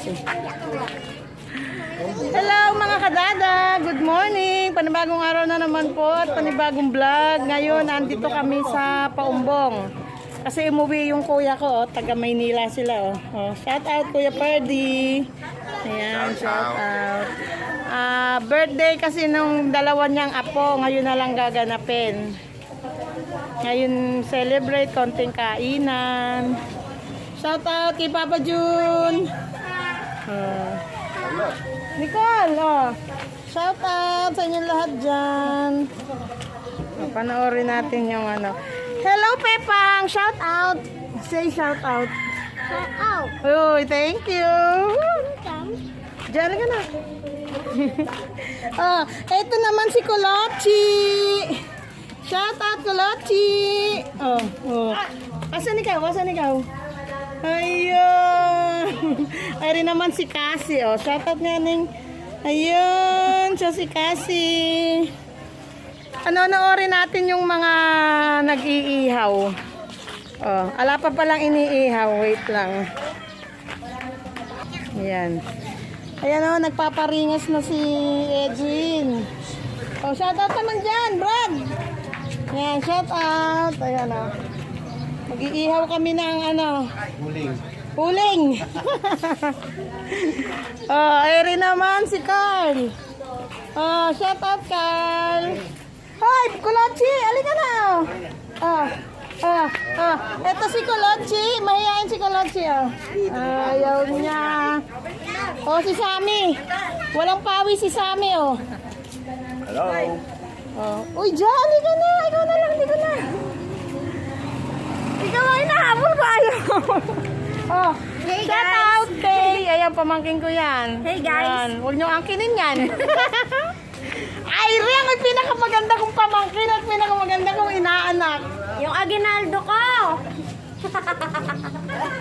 kasi. Hello mga kadada, good morning. Panibagong araw na naman po at panibagong vlog. Ngayon nandito kami sa Paumbong. Kasi umuwi yung kuya ko, taga Maynila sila. Shout out Kuya Perdi. Ayan, shout out. Birthday kasi nung dalawa niyang apo, ngayon na lang gaganapin. Ngayon celebrate, konting kainan. Shout out kay Papa June. Nicole, shout out sa inyo lahat dyan. Panoorin natin yung ano. Hello Pepang, shout out. Say shout out. Shout out. Uy, thank you. Diyan ka na. Ito naman si Kolochi. Shout out Kolochi. Asan ikaw? Asan ikaw? Ayun. Ay rin naman si Cassie. Shout out nga ning. Ayun, siya si Cassie. Ano-noorin natin yung mga nag-iihaw. Ala pa palang iniihaw. Wait lang. Ayan. Ayan nagpaparingas na si Edwin. Shout out naman dyan, Brad. Ayan, shout out. Ayan mag-iihaw kami ng Huling. Ay rin naman si Carl. Shout out Carl. Hi, Kolochi, alika na. Ito si Kolochi, mahihain si Kolochi. Ayaw niya. Si Sammy. Walang pawi si Sammy. Hello. Uy, Diyan, alika na. Ikaw na lang, dito na. Ikaw ay nahabol ba ayaw? Hey Shout guys. out kay. Ayan, pamangkin ko yan. Hey guys. Huwag nyo angkinin yan. Ay, Rian, ay pinakamaganda kong pamangkin at pinakamaganda kong inaanak. Yung aginaldo ko.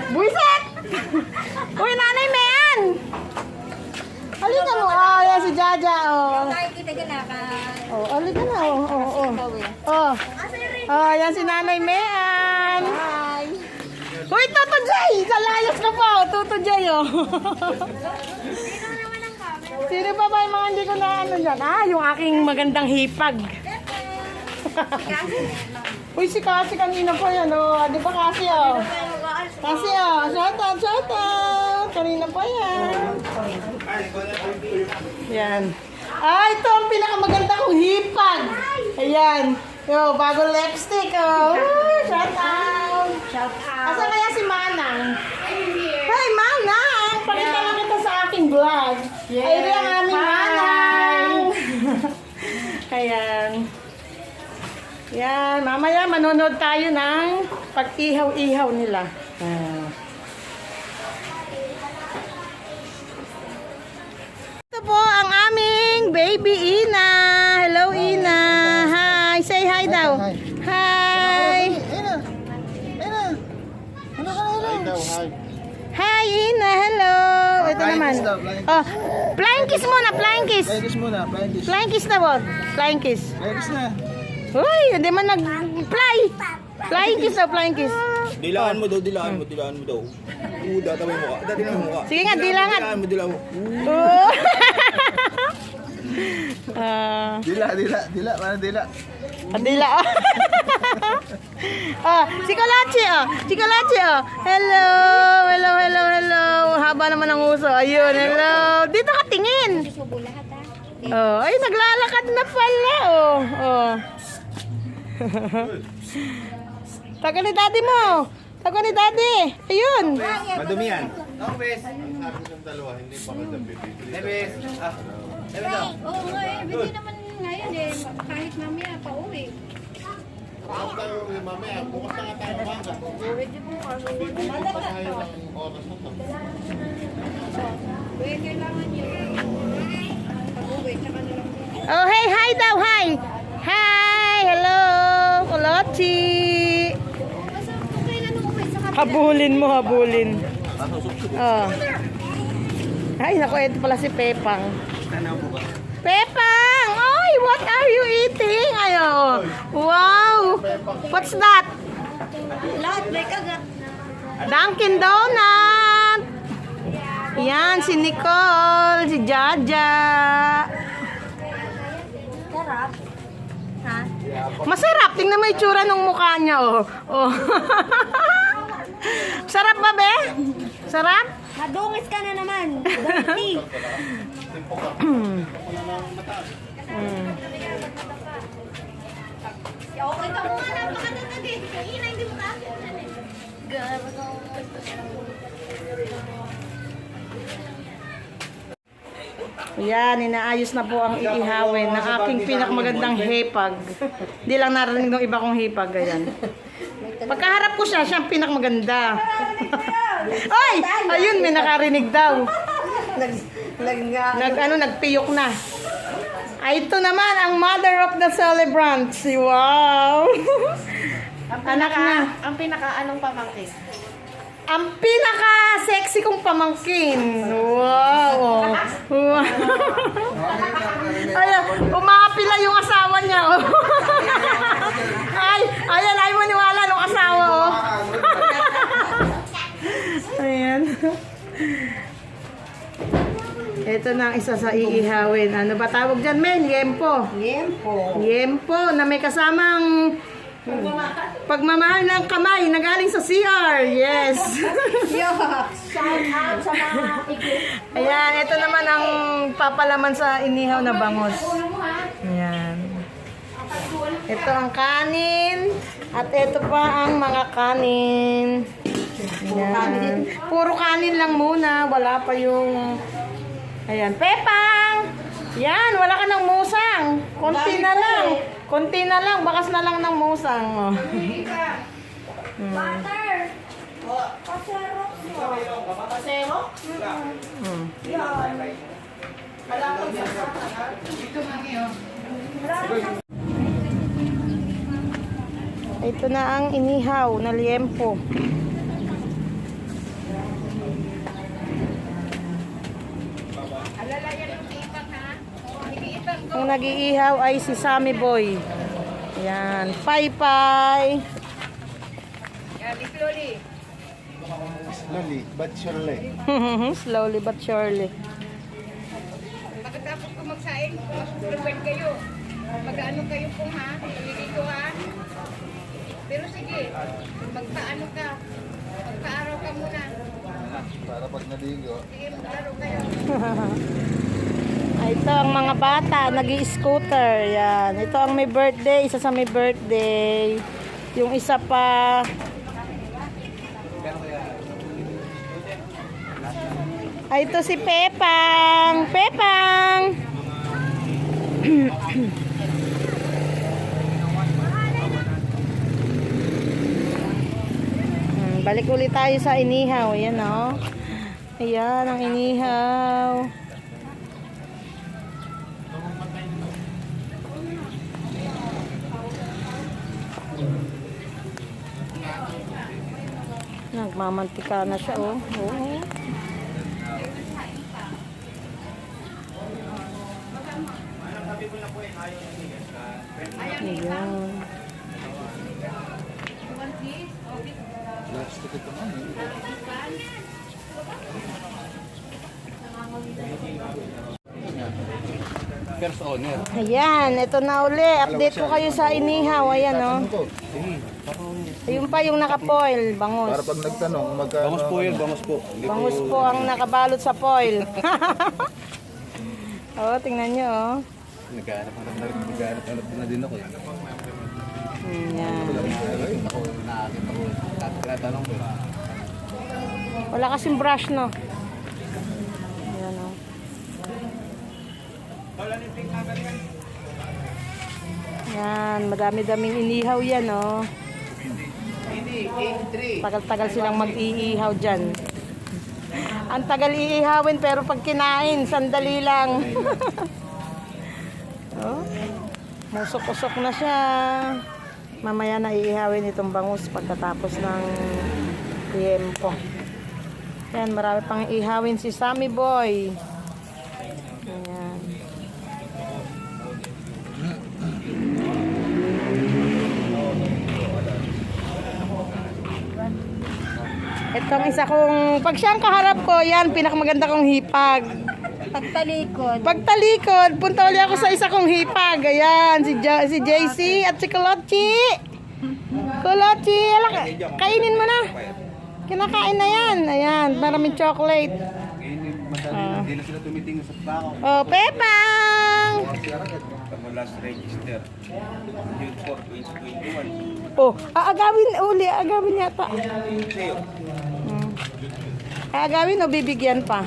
Buisit! Uy, nanay Mayan! Halika mo. Ayan si Jaja. Kita ganakan. Halika na. Ayan si nanay Mayan. Hi. Uy, Toto Jay! Kalayas ka pa. Toto Jay. Sino pa ba yung mga hindi ko na dyan? Yung aking magandang hipag. Uy, si Kasi kanina pa yan. Di ba Kasi Kasi shout out. Kanina pa yan. Yan. Ito ang pinakamaganda kong hipag. Ayan. Bagong lipstick. Shout out. Asan kaya si Manang? Hi, Manang! Pakita lang kita sa aking vlog. Ay, rin ang aming Manang. Ayan. Yan. Mamaya manonood tayo ng pag-ihaw-ihaw nila. Ito po ang aming baby Ina. Hello, Ina. Hi. Say hi daw. Hi. Hi, Ina. Hello. Ito naman. Flying kiss muna. Flying kiss. Flying kiss na po. Flying kiss. Uy, hindi man nag-fly. Flying kiss daw, flying kiss. Dilaan mo daw. Dati mo mukha. Sige nga, dilangan. Dilaan mo. Dila. Mana dila? Adila. Si Kalachi. Si Kalachi. Hello. Haba naman ang uso. Ayun, hello. Dito ka tingin. Ay, naglalakad na pala. Taga ni daddy mo. Taga ni daddy. Ayun. Madumi yan. Oo nga hindi naman ngayon kahit mamaya pa uwi. Pwede po kasi kailangan nyo pag-uwi tsaka na lang. Hey, hi daw, hi. Hi, hello. Kolochi. Habulin mo. Ay, naku, ito pala si Pepang. Pepang! Oy, what are you eating? Wow! What's that? Lahat may kagat. Dunkin Donut! Yan, si Nicole, si Jaja. Sarap. Ha? Masarap. Tingnan mo yung itsura ng mukha niya, oh. Oh. Sarap ba, be? Sarap? Nadungis ka na naman. Dirty. Okay ka muna. Napakatagad eh. Ina, hindi mo kakakunan eh. Yan, inaayos na po ang iihawin ng aking pinakamagandang hipag. Hindi lang narinig ng iba kong hipag. Ayan. Pagkaharap ko siya, siya ang pinakamaganda. Ay! Ayun, may nakarinig daw. Nagpiyok na. Ay, ito naman, ang mother of the celebrants. Wow! Anak na. Ang pinaka-anong pamangkin? Ang pinaka-sexy kong pamangkin. Wow! Wow! Ay, umapila yung asawa niya. Oh. Ay, ayan, ay maniwala nung asawa. Oh. Ayan. Ito na ang isa sa iihawin. Ano ba tawag dyan, men? Yempo. Yempo. Yempo na may kasamang pagmamahal ng kamay na galing sa CR. Yes. Shout out sa mga Ayan, ito naman ang papalaman sa inihaw na bangos. Ayan. Ito ang kanin. At ito pa ang mga kanin. Ayan. Puro kanin lang muna. Wala pa yung... Ayan. Pepang! Yan, wala ka ng musang. Konti na lang. Konti na lang. Bakas na lang ng musang. Oh. butter. Pasero? Ito na ang inihaw na liempo. Ang nag-iihaw ay si Sammy Boy. Yan, Pai-Pai. Slowly, but surely. Slowly but surely. Pagkatapos ko magsaing, mag-prepare kayo. Mag-ano kayo po ha? Maliligo ha? Pero sige, magpaano ka? Magpaaraw ka muna. Para pag naligo. Sige, mag-araw kayo. Ito ang mga bata, nag-i-scooter. Yan. Ito ang may birthday, isa sa may birthday. Yung isa pa. Ay, ito si Pepang. Pepang! Balik ulit tayo sa inihaw. Ayan, oh. Ayan ang inihaw. Nagmamantika na siya, oh. Oo. Ayan. Last ticket naman eh. First owner. Ayan, ito na uli. Update ko kayo sa inihaw. Ayan, oh. Ayun pa yung naka-foil. Para Bangus. pag nagtanong, magkano? Bangus po yun, bangus po. Bangus po ang nakabalot sa foil. Oh, tingnan nyo, oh. Nagkahanap na din ako. Ayan. Ako, nakakita ko. Tinatanong ko. Wala kasing brush, no? Ayan, oh. Yan, madami-daming inihaw yan, oh. Tagal-tagal silang mag-iihaw dyan. Ang tagal iihawin pero pag kinain, sandali lang. Oh, musok-usok na siya. Mamaya na iihawin itong bangus pagkatapos ng tiempo. Yan, marami pang iihawin si Sammy Boy. Ayan. Ito Itong isa kong, pag siyang kaharap ko, yan, pinakamaganda kong hipag. Pagtalikod. Pagtalikod, punta ulit ako sa isa kong hipag. Ayan, si JC at si Kolochi. Kolochi, kainin mo na. Kinakain na yan. Ayan, maraming chocolate. Hindi na sila tumitingin sa bako. Oh, Pepang! Ang last register. June 4, 2021. Oh, aagawin yata. Sa'yo. Aagawin o bibigyan pa?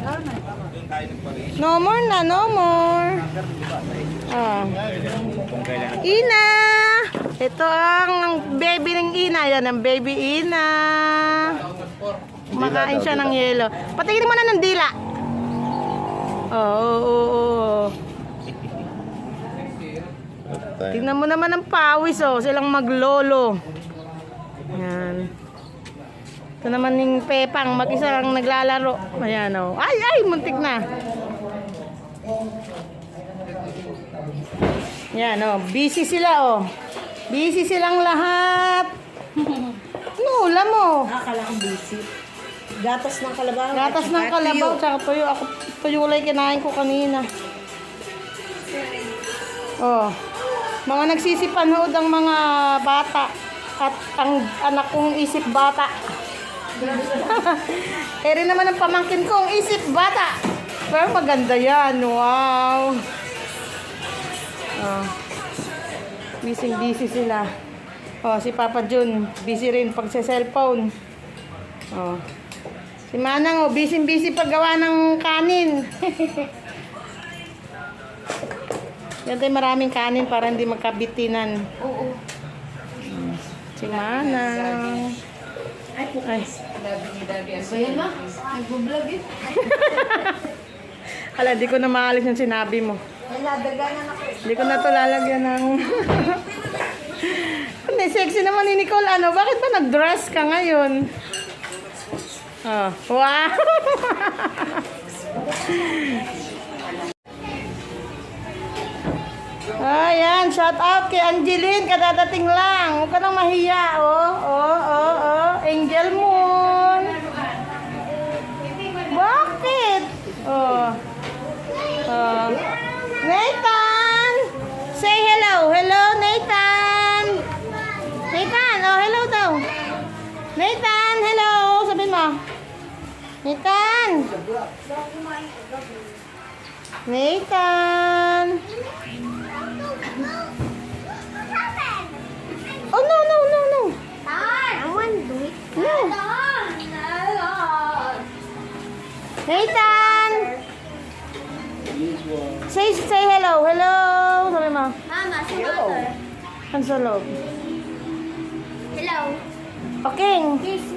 Doon tayo nagpag-iisip No more na, no more. Ah. kung kailan. Ina! Ito ang baby ng Ina. Yan ang baby Ina. Kumakain siya ng yelo. Patingin mo na ng dila. Oo. Tingnan mo naman ang pawis, oh. Silang maglolo. Yan. Ito naman yung Pepang. Mag-isa lang naglalaro. Ayan, oh. Ay, muntik na. Yan, oh. Busy sila, oh. Busy silang lahat. Ano ulam mo? Akala kong busy. Gatas ng kalabaw. Gatas ng kalabaw, tsaka tuyo. Ako, tuyo lang kinain ko kanina. Oh. Mga nagsisipanood ang mga bata. At ang anak kong isip bata. Eri naman ang pamangkin kong isip bata. Pero maganda yan. Wow. Oh. Busy sila. Oh, si Papa Jun, busy rin pag sa cellphone. Oh. Si Manang, oh, busy paggawa ng kanin. Yan tayo maraming kanin para hindi magkabitinan. Oo. Si Manang. Ay. Bayan ma? Nag-vlog eh. Hala, di ko na maalis yung sinabi mo. Naladagan ako. Hindi ko na to lalagyan ng... Hindi, sexy naman ni Nicole. Ano, bakit ba nag-dress ka ngayon? Oh, wow! Ayan, shout out kay Angeline. Kadadating lang. Huwag ka nang mahiya. Oh. Angel Moon. Bakit? Oh. Nathan! Say hello. Hello, Nathan. Nathan, oh, hello daw. Nathan, hello. Sabihin mo. Nathan. Nathan. Oh, no. I want to do it. No. Nathan. Say hello. Hello. Sabi mo. Mama, si mother. Ang sa loob. Hello. Okay.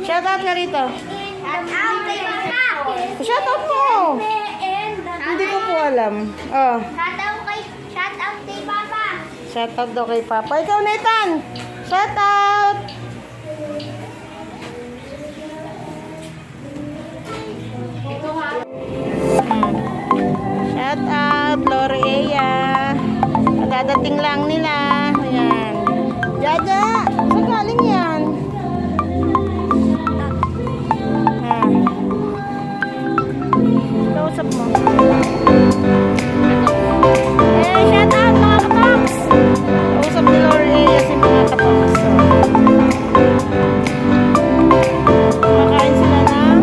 Shout out na rito. Shout out mo. Hindi ko po alam. Oh. Shout out kay Papa. Shout out daw kay Papa. Ikaw, Nathan. Shout out. Shout out, Lorea. Dadating lang nila. Ayan. Jaja, saan galing yan? Kausap mo. Shout out mga katoks. Kausap ni Lorea si mga katoks. Makain sila ng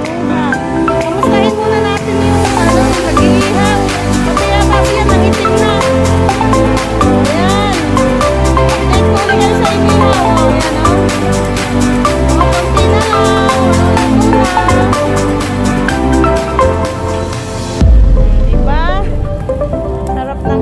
suha. Kamustahin muna natin yung nag-iihang. Kaya kasi yan, nangitim na. Ayan. Update ko ulit kayo sa inihaw. Ayan, o. Mga konti na lang. Diba? Sarap na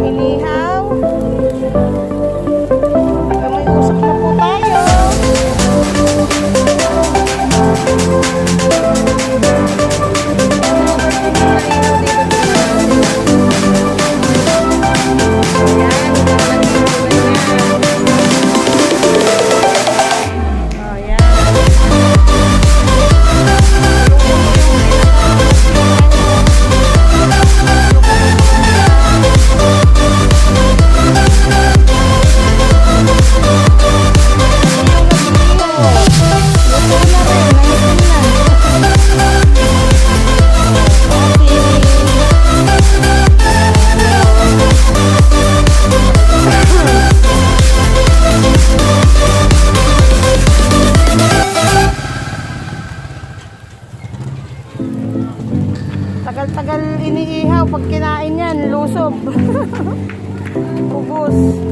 juice.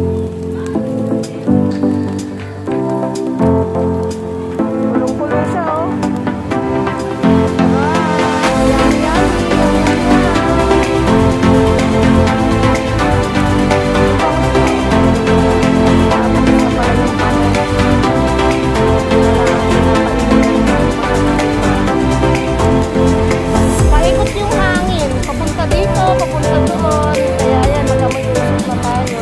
Kulong-kulong siya, oh. Wow, yummy, yummy. Paikot yung hangin. Papunta dito, papunta doon. Kaya ayan, magkamay usok na tayo.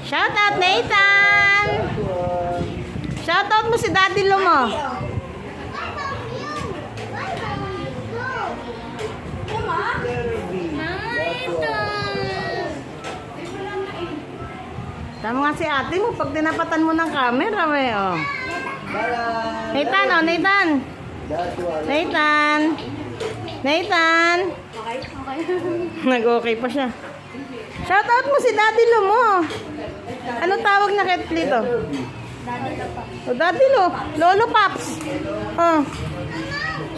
Shout out, Nathan! Shout out mo si Daddy Lo mo. Tama nga si ate mo pag tinapatan mo ng camera, may oh. Nathan, oh, Nathan. Nathan. Nathan. Nag-okay pa siya. Shout out mo si Daddy Lo mo. Ano tawag na kay Plito? O, Daddy Lo. Lolo Paps. Oh.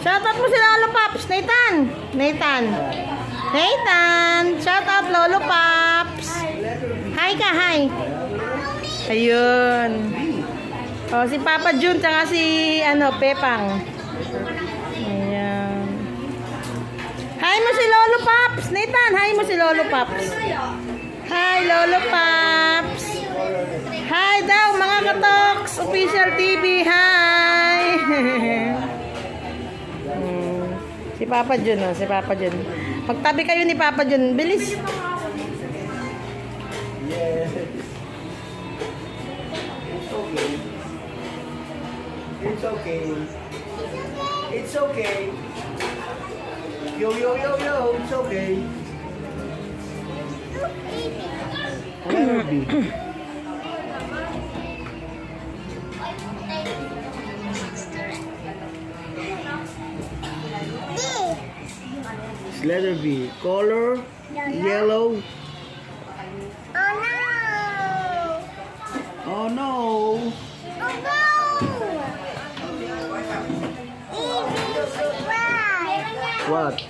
Shout out mo si Lolo Paps. Nathan. Nathan. Nathan. Shout out Lolo Paps. Hi ka, hi. Ayun. Oh, si Papa Jun tsaka si Pepang. Ayan. Hi mo si Lolo Paps. Nathan, hi mo si Lolo Paps. Hi Lolo Paps. Hi daw mga katoks. Official TV. Hi. Si Papa Jun, oh, si Papa Jun. Magtabi kayo ni Papa Jun. Bilis. It's okay. It's okay. Yo, yo, yo, yo. It's okay. Letter B. It's letter B. Color yellow. Oh no. What?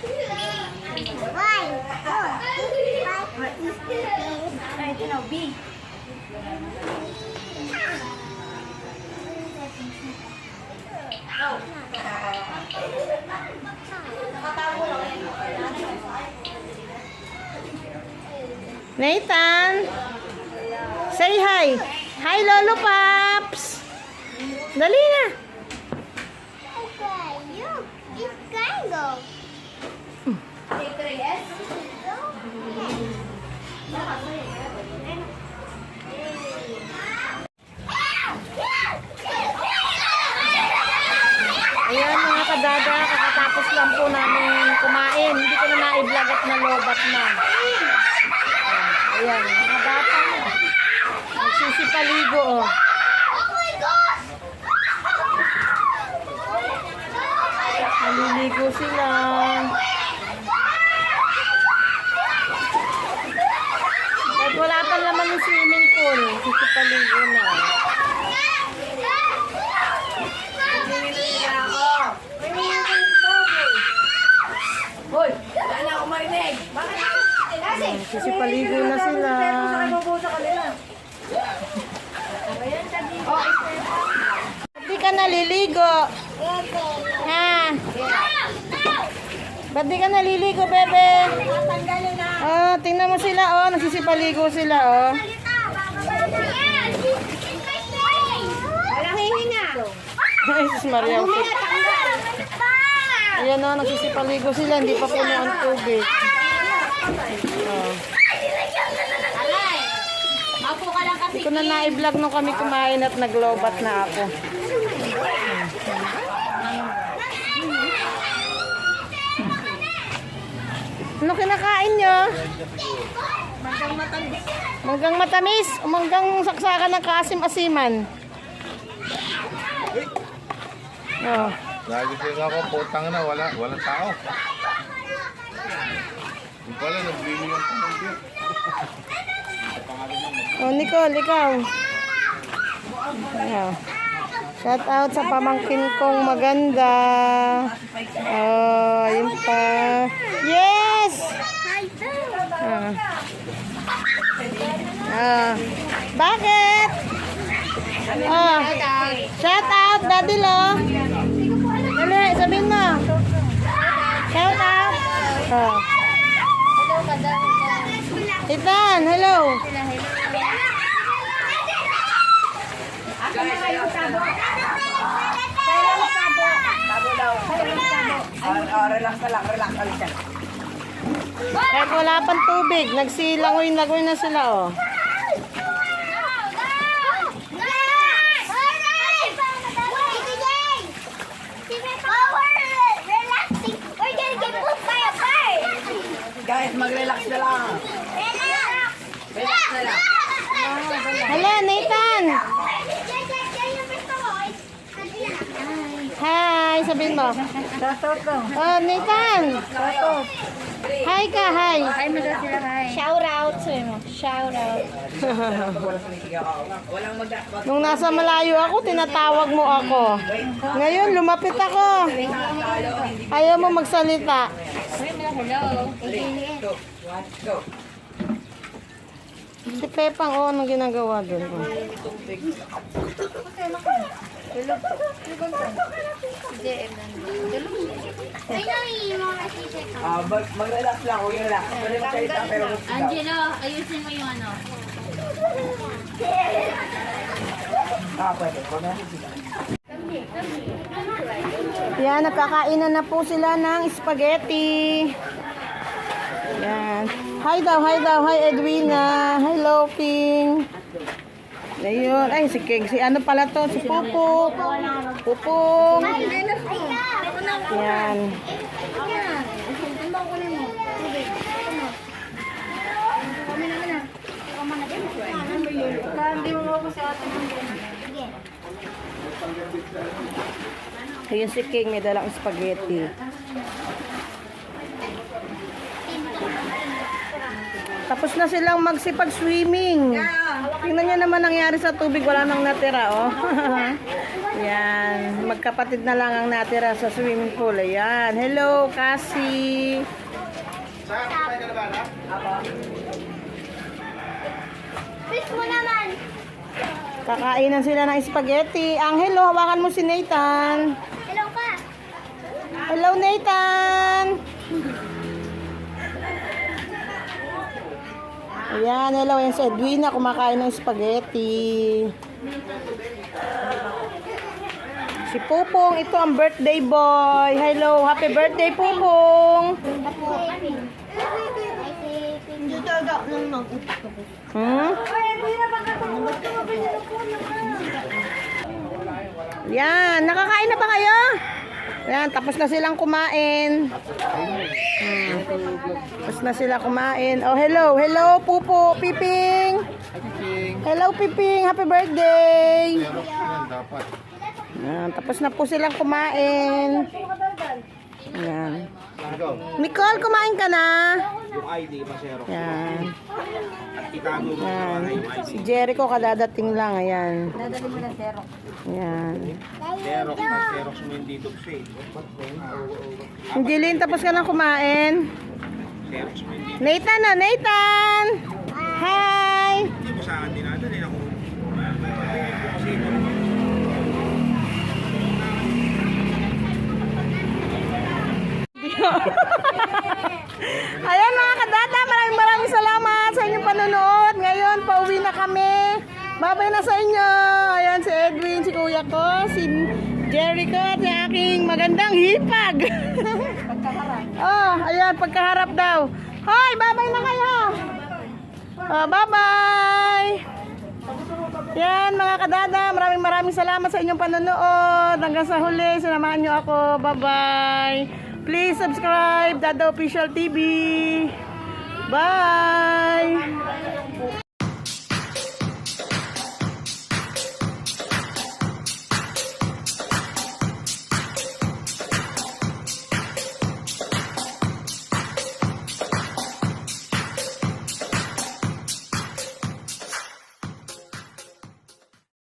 Nathan, say hi. Hi, Lolo Paps. Dali na. Okay, you. It's Kango. Ayan mga kadada, kakatapos lang po namin kumain. Hindi ko na na-vlog at nalobat na. Ayan, mga bata. Nagsisipaligo, oh. Naliligo sila. Kahit wala pa naman yung swimming pool, nagsisipaligo na. Hoy! Wala na akong marinig! Bakit? Nagsisipaligo na sila. Ba't di ka naliligo? Ha? Ba't di ka naliligo, bebe? Oh, tingnan mo sila, oh. Nagsisipaligo sila, oh. Walang hihinga. Ay, sus Maria. Ayan, oh. Nagsisipaligo sila. Hindi pa puno ang tubig. Oh. Apo ka lang kasi. Hindi ko na na-vlog nung kami kumain at naglobat na ako. Ano kinakain nyo? Manggang matamis. Manggang matamis o manggang saksakan ng kaasim-asiman? Oh. Nagising ako, putang na, walang tao. Yung pala, nagbili yung pamangkin. Oh, Nicole, ikaw. Ayan. Shout out sa pamangkin kong maganda. Oh, yun pa. Yes! Ah. Ah. Bakit? Oh. Shout out, Daddy Lo. Dali, sabihin mo. Shout out. Oh. Ethan, hello. Kahit wala pang tubig, nagsilangoy-langoy na sila, oh. Guys, mag-relax na lang. Relax na lang. Hala, Nathan. Hi, sabihin mo. Oh, Nathan. Hi ka, hi. Ay, mag sila kay. Shout out, sabihin mo. Shout out. Nung nasa malayo ako, tinatawag mo ako. Ngayon, lumapit ako. Ayaw mo magsalita. Si Pepang, oh, anong ginagawa doon? Oh. Mag-relax lang, huwag yung relax. Pwede magsalita pero Angelo, ayusin mo yung ano. pwede. Yan, nagkakainan na po sila ng spaghetti. Yan. Hi daw, hi Edwina. Hello, Ping. Ayun, ay si King, si ano pala to, si Pupo. Pupong. Yan. Ayun si King, may dalang spaghetti. Tapos na silang magsipag-swimming. Tingnan niyo naman nangyari sa tubig, wala nang natira, oh. Yan, magkapatid na lang ang natira sa swimming pool. Ayan, hello, Cassie. Fish mo naman. Kakainan sila ng spaghetti. Angelo, hawakan mo si Nathan. Hello ka. Hello, Nathan. Ayan, hello. Yan si Edwina, kumakain ng spaghetti. Si Pupong, ito ang birthday boy. Hello, happy birthday, Pupong. Hmm? Yan, nakakain na ba kayo? Yan, tapos na silang kumain. Tapos na sila kumain. Oh, hello, Pupo, Piping. Hello, Piping, happy birthday. Yan, tapos na po silang kumain. Yan. Nicole, kumain ka na? Yung ID, masero. Yan. Itago mo Yan. yung ID. Si Jericho kadadating lang, ayan. Dadali mo na zero. Yan. Xerox mo yung dito kasi. Angeline, tapos ka na kumain? Xerox mo yung dito. Nathan na, Nathan! Hi! Hindi mo sa akin dinadalhin ako. Kasi Ayan mga kadada, maraming salamat sa inyong panonood. Ngayon, pauwi na kami. Babay na sa inyo. Ayan si Edwin, si kuya ko, si Jericho at si aking magandang hipag. Oh, ayan, pagkaharap daw. Hoy, babay na kayo. Oh, bye-bye. Yan mga kadada, maraming salamat sa inyong panonood. Hanggang sa huli, sinamahan nyo ako. Bye-bye. Please subscribe Dada Official TV. Bye!